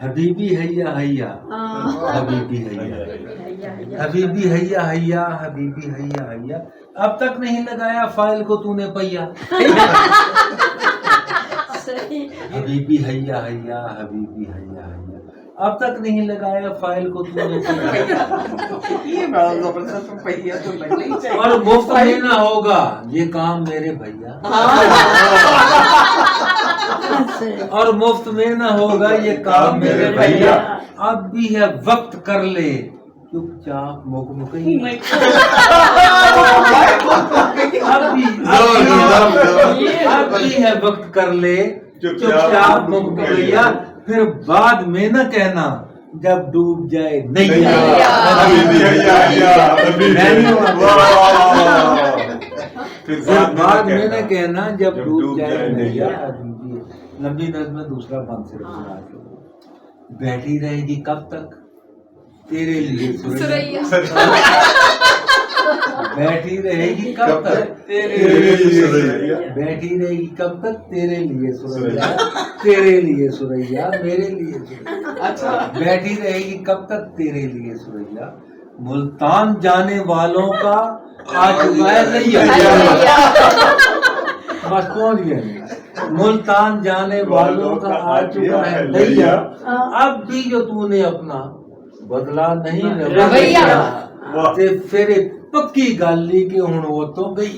حبیبی حیا حیا حبیبی حیا حبیبی حیا حیا حبیبی حیا حیا. اب تک نہیں لگایا فائل کو تو نے پہیا. حبیبی حیا حیا حبیبی حیا حیا. اب تک نہیں لگایا فائل کو تو نے پہیا. اور مفت میں نہ ہوگا یہ کام میرے بھیا. اور مفت میں نہ ہوگا یہ کام میرے بھیا. اب بھی ہے وقت کر لے چپ چاپ مکمکئی. اب بھی ہے وقت کر لے چپ چاپ مکمکیا. پھر بعد میں نہ کہنا جب ڈوب جائے نہیں. بعد میں نہ کہنا جب ڈوب جائے نہیں. لمبی نظم دوسرا بند سے. بیٹھی رہے گی کب تک تیرے لیے سریا. بیٹھی رہے گی کب تک بیٹھی رہے گی کب تک تیرے لیے سریا. تیرے لیے سریا میرے لیے سریا. بیٹھی رہے گی کب تک تیرے لیے سریا. ملتان جانے والوں کا آج بس پہنچ گئے. ملتان جانے والوں کا آ چکا ہے بھیا. اب بھی جو تو نے اپنا بدلا نہیں رویہ تے پھر پکی گل لی کہ ہن وہ تو گئی.